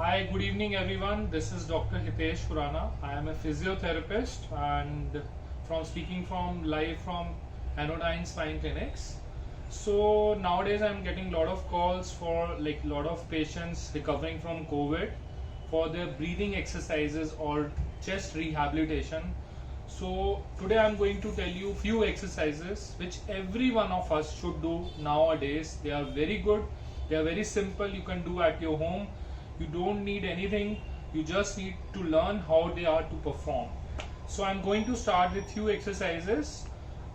Hi, good evening everyone. This is Dr. Hitesh Khurana. I am a physiotherapist and speaking from live from Anodyne Spine Clinics. So nowadays I'm getting a lot of calls for like lot of patients recovering from COVID for their breathing exercises or chest rehabilitation. So today I'm going to tell you few exercises which every one of us should do nowadays. They are very good. They are very simple. You can do at your home. You don't need anything. You just need to learn how they are to perform. So I'm going to start with few exercises.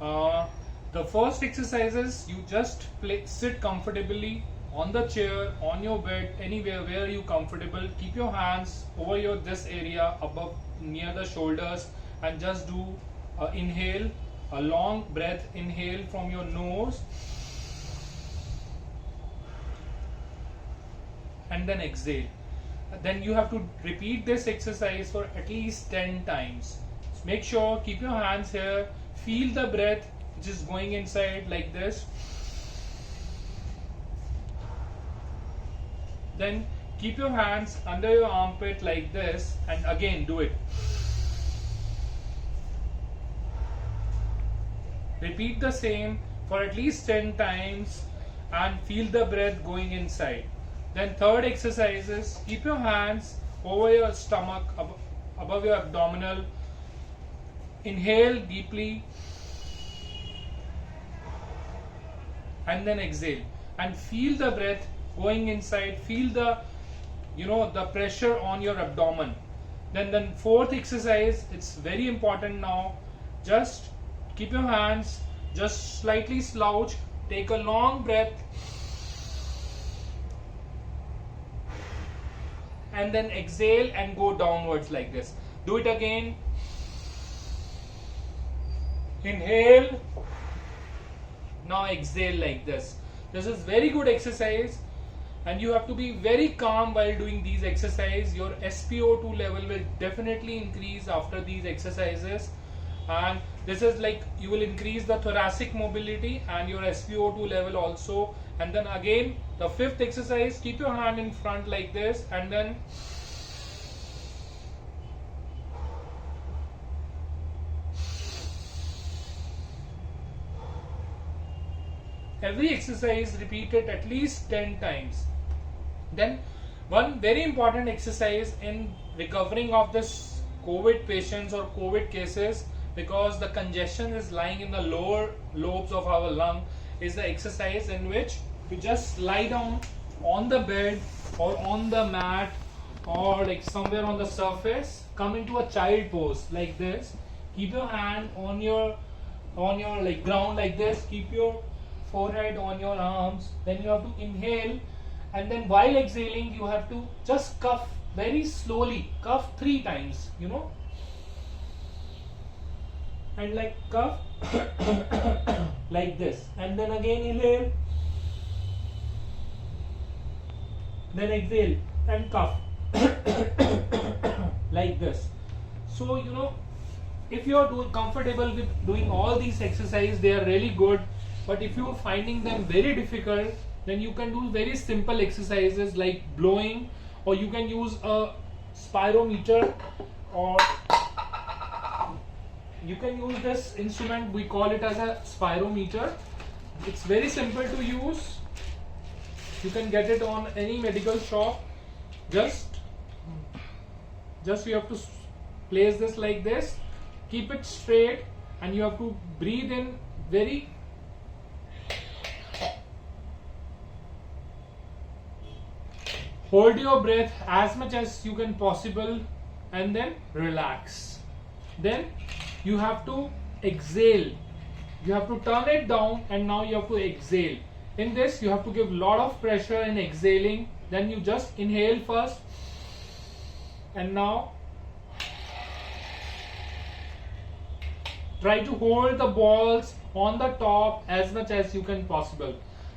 The first exercises, you just sit comfortably on the chair, on your bed, anywhere where you comfortable. Keep your hands over your this area above near the shoulders and just do inhale, a long breath. Inhale from your nose and then exhale. Then you have to repeat this exercise for at least 10 times. Make sure, keep your hands here, feel the breath which is going inside like this. Then keep your hands under your armpit like this and again do it. Repeat the same for at least 10 times and feel the breath going inside. Then third exercise is keep your hands over your stomach, above your abdominal. Inhale deeply and then exhale and feel the breath going inside. Feel the the pressure on your abdomen. Then fourth exercise, it's very important now. Just keep your hands, just slightly slouch, take a long breath and then exhale and go downwards like this. Do it again. Inhale. Now exhale like this. This is very good exercise and you have to be very calm while doing these exercises. Your SpO2 level will definitely increase after these exercises, and this is like you will increase the thoracic mobility and your SpO2 level also. And then again the fifth exercise, keep your hand in front like this and then every exercise repeat it at least 10 times. Then one very important exercise in recovering of this COVID patients or COVID cases, because the congestion is lying in the lower lobes of our lung, is the exercise in which you just lie down on the bed or on the mat or like somewhere on the surface. Come into a child pose like this. Keep your hand on your like ground like this. Keep your forehead on your arms. Then you have to inhale and then while exhaling you have to just cough very slowly. Cough 3 times, and like cough like this, and then again inhale, then exhale and cough like this. So if you are comfortable with doing all these exercises, they are really good. But if you are finding them very difficult, then you can do very simple exercises like blowing, or you can use a spirometer, or you can use this instrument, we call it as a spirometer. It's very simple to use. You can get it on any medical shop. Just you have to place this like this, keep it straight, and you have to breathe in very hold your breath as much as you can possible and then relax. Then you have to exhale. You have to turn it down and now you have to exhale. In this you have to give lot of pressure in exhaling. Then you just inhale first and now try to hold the balls on the top as much as you can possible.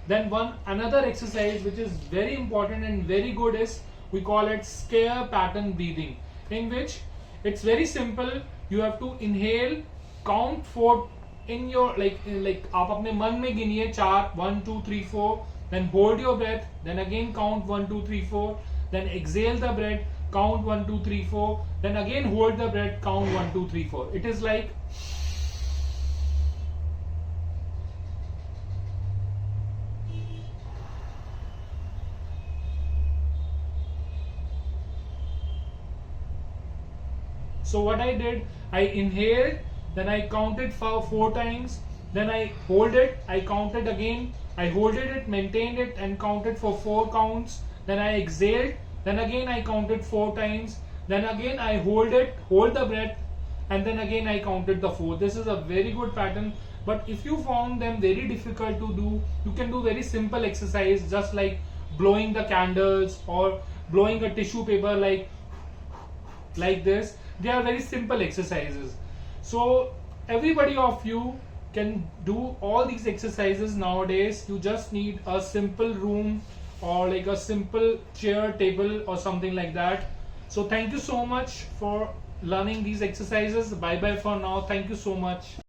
Then another exercise which is very important and very good is, we call it scare pattern breathing, in which it's very simple. You have to inhale, count 4 in your like आप अपने मन में गिनिए 4, 1 2 3 4, then hold your breath, then again count 1 2 3 4, then exhale the breath, count 1 2 3 4, then again hold the breath, count 1 2 3 4. It is like so what I did, I inhaled, then I counted for 4 times, then I hold it, I counted again, I holded it, maintained it and counted for 4 counts, then I exhaled, then again I counted 4 times, then again I hold the breath, and then again I counted the 4. This is a very good pattern, but if you found them very difficult to do, you can do very simple exercise just like blowing the candles or blowing a tissue paper like this. They are very simple exercises. So everybody of you can do all these exercises nowadays. You just need a simple room or like a simple chair, table or something like that. So thank you so much for learning these exercises. Bye bye for now. Thank you so much.